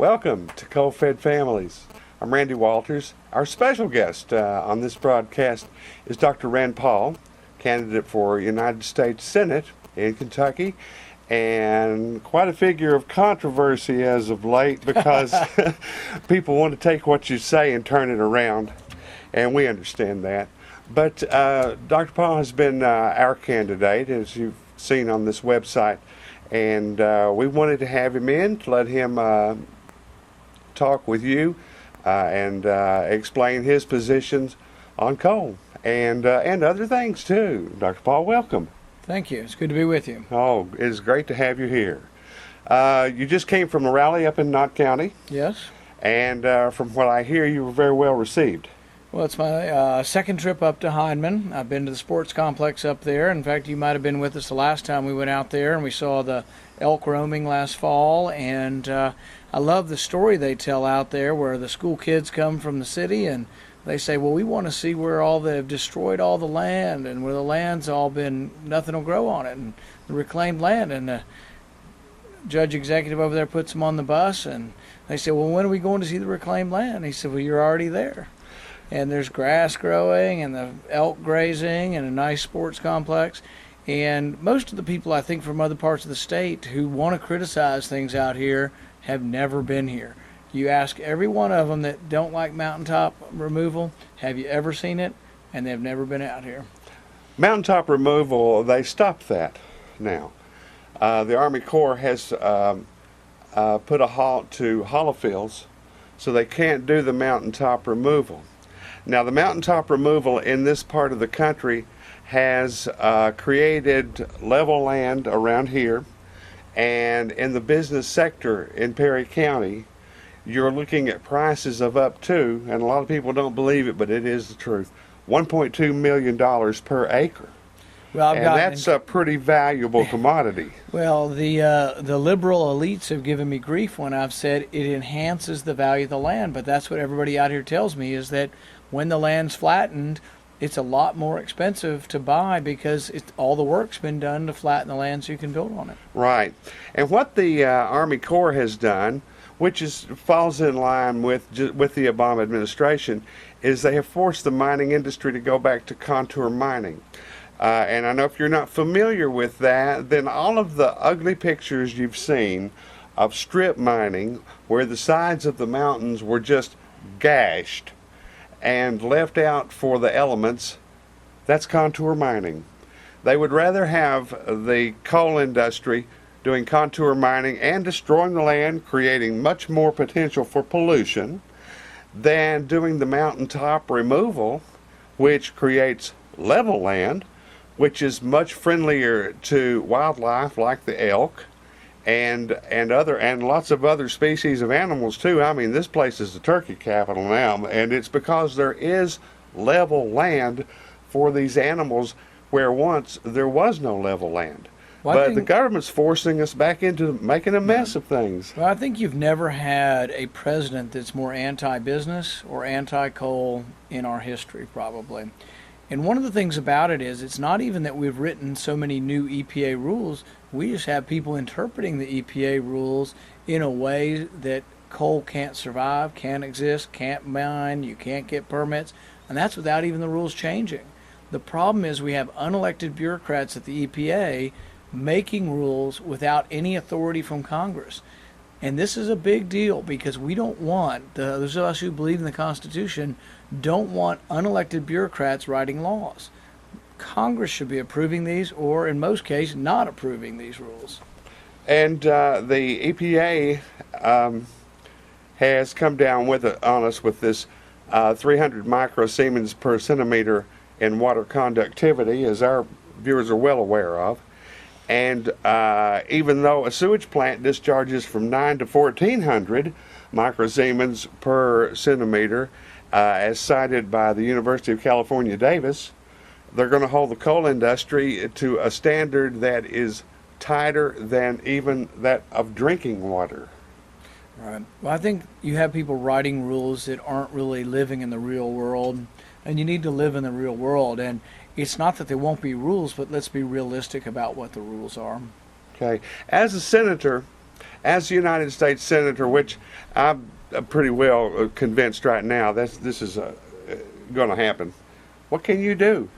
Welcome to Coal-Fed Families. I'm Randy Walters. Our special guest on this broadcast is Dr. Rand Paul, candidate for United States Senate in Kentucky, and quite a figure of controversy as of late because people want to take what you say and turn it around, and we understand that. But Dr. Paul has been our candidate, as you've seen on this website, and we wanted to have him in to let him talk with you and explain his positions on coal and other things too. Dr. Paul, welcome. Thank you. It's good to be with you. Oh, it is great to have you here. You just came from a rally up in Knott County. Yes. And from what I hear, you were very well received. Well, it's my second trip up to Heinemann. I've been to the sports complex up there. In fact, you might have been with us the last time we went out there, and we saw the elk roaming last fall. And I love the story they tell out there where the school kids come from the city and they say, well, we want to see where they've destroyed all the land and where the land's all been, nothing will grow on it, and the reclaimed land. And the judge executive over there puts them on the bus, and they say, well, when are we going to see the reclaimed land? And he said, well, you're already there. And there's grass growing and the elk grazing and a nice sports complex. And most of the people, I think, from other parts of the state who want to criticize things out here have never been here. You ask every one of them that don't like mountaintop removal, have you ever seen it? And they've never been out here. Mountaintop removal, they stopped that now. The Army Corps has put a halt to hollow fields, so they can't do the mountaintop removal. Now, the mountaintop removal in this part of the country has created level land around here, and in the business sector in Perry County, you're looking at prices of up to, and a lot of people don't believe it, but it is the truth, $1.2 million per acre. Well, that's a pretty valuable commodity. Well, the liberal elites have given me grief when I've said it enhances the value of the land, but that's what everybody out here tells me, is that when the land's flattened, it's a lot more expensive to buy because all the work's been done to flatten the land so you can build on it. Right. And what the Army Corps has done, which falls in line with the Obama administration, is they have forced the mining industry to go back to contour mining. And I know if you're not familiar with that, then all of the ugly pictures you've seen of strip mining, where the sides of the mountains were just gashed and left out for the elements, that's contour mining. They would rather have the coal industry doing contour mining and destroying the land, creating much more potential for pollution, than doing the mountaintop removal, which creates level land, which is much friendlier to wildlife like the elk and lots of other species of animals too. I mean, this place is the turkey capital now, and it's because there is level land for these animals where once there was no level land. But the government's forcing us back into making a mess of things. Well, I think you've never had a president that's more anti-business or anti-coal in our history, probably. And one of the things about it is it's not even that we've written so many new EPA rules. We just have people interpreting the EPA rules in a way that coal can't survive, can't exist, can't mine, you can't get permits, and that's without even the rules changing. The problem is we have unelected bureaucrats at the EPA making rules without any authority from Congress. And this is a big deal because we don't want, those of us who believe in the Constitution, don't want unelected bureaucrats writing laws. Congress should be approving these, or in most cases, not approving these rules. And the EPA has come down on us with this 300 microsiemens per centimeter in water conductivity, as our viewers are well aware of. And even though a sewage plant discharges from 9 to 1400 microsiemens per centimeter, as cited by the University of California, Davis, they're going to hold the coal industry to a standard that is tighter than even that of drinking water. Right. Well, I think you have people writing rules that aren't really living in the real world, and you need to live in the real world. And it's not that there won't be rules, but let's be realistic about what the rules are. Okay. As a senator, As a United States Senator, which I'm pretty well convinced right now this is going to happen, what can you do?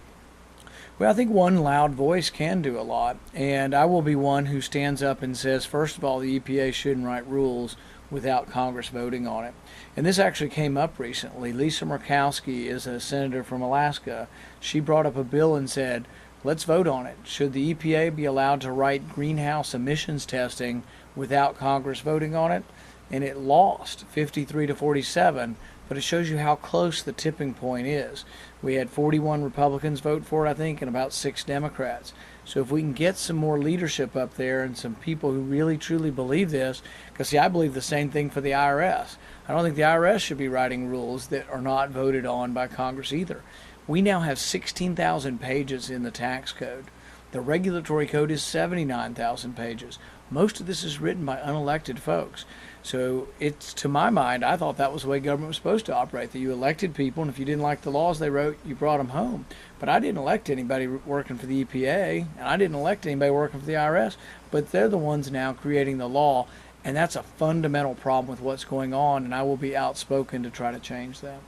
Well, I think one loud voice can do a lot, and I will be one who stands up and says, first of all, the EPA shouldn't write rules without Congress voting on it. And this actually came up recently. Lisa Murkowski is a senator from Alaska. She brought up a bill and said, let's vote on it. Should the EPA be allowed to write greenhouse emissions testing without Congress voting on it? And it lost 53 to 47, but it shows you how close the tipping point is. We had 41 Republicans vote for it, I think, and about 6 Democrats. So if we can get some more leadership up there and some people who really truly believe this, because see, I believe the same thing for the IRS. I don't think the IRS should be writing rules that are not voted on by Congress either. We now have 16,000 pages in the tax code. The regulatory code is 79,000 pages. Most of this is written by unelected folks. So it's, to my mind, I thought that was the way government was supposed to operate, that you elected people, and if you didn't like the laws they wrote, you brought them home. But I didn't elect anybody working for the EPA, and I didn't elect anybody working for the IRS, but they're the ones now creating the law, and that's a fundamental problem with what's going on, and I will be outspoken to try to change that.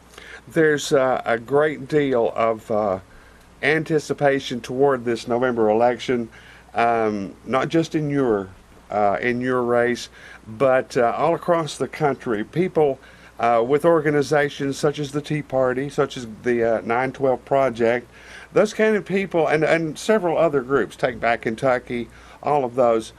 There's a great deal of anticipation toward this November election, not just in your race, but all across the country. People with organizations such as the Tea Party, such as the 912 Project, those kind of people, and several other groups, Take Back Kentucky, all of those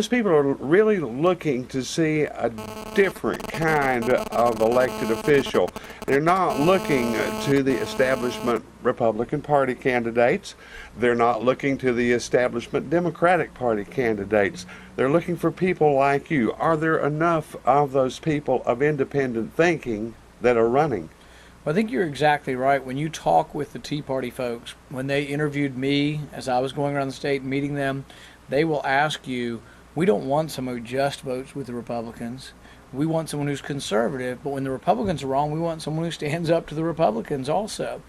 people are really looking to see a different kind of elected official. They're not looking to the establishment Republican Party candidates. They're not looking to the establishment Democratic Party candidates. They're looking for people like you. Are there enough of those people of independent thinking that are running? Well, I think you're exactly right. When you talk with the Tea Party folks, when they interviewed me as I was going around the state and meeting them, they will ask you, we don't want someone who just votes with the Republicans. We want someone who's conservative, but when the Republicans are wrong, we want someone who stands up to the Republicans also.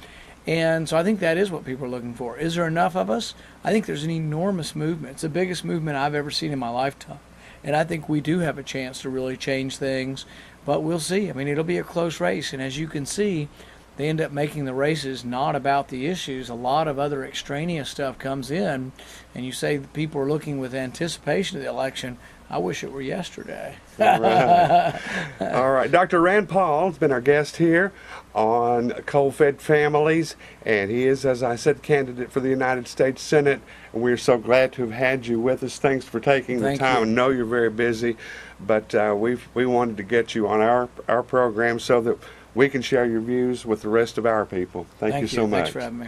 And so I think that is what people are looking for. Is there enough of us? I think there's an enormous movement. It's the biggest movement I've ever seen in my lifetime. And I think we do have a chance to really change things, but we'll see. I mean, it'll be a close race. And as you can see, they end up making the races not about the issues. A lot of other extraneous stuff comes in, and you say people are looking with anticipation of the election. I wish it were yesterday. All right. Dr. Rand Paul has been our guest here on Coal-Fed Families, and he is, as I said, candidate for the United States Senate, and we're so glad to have had you with us. Thanks for taking the time. I know you're very busy, but we wanted to get you on our program so that we can share your views with the rest of our people. Thank you so much. Thanks for having me.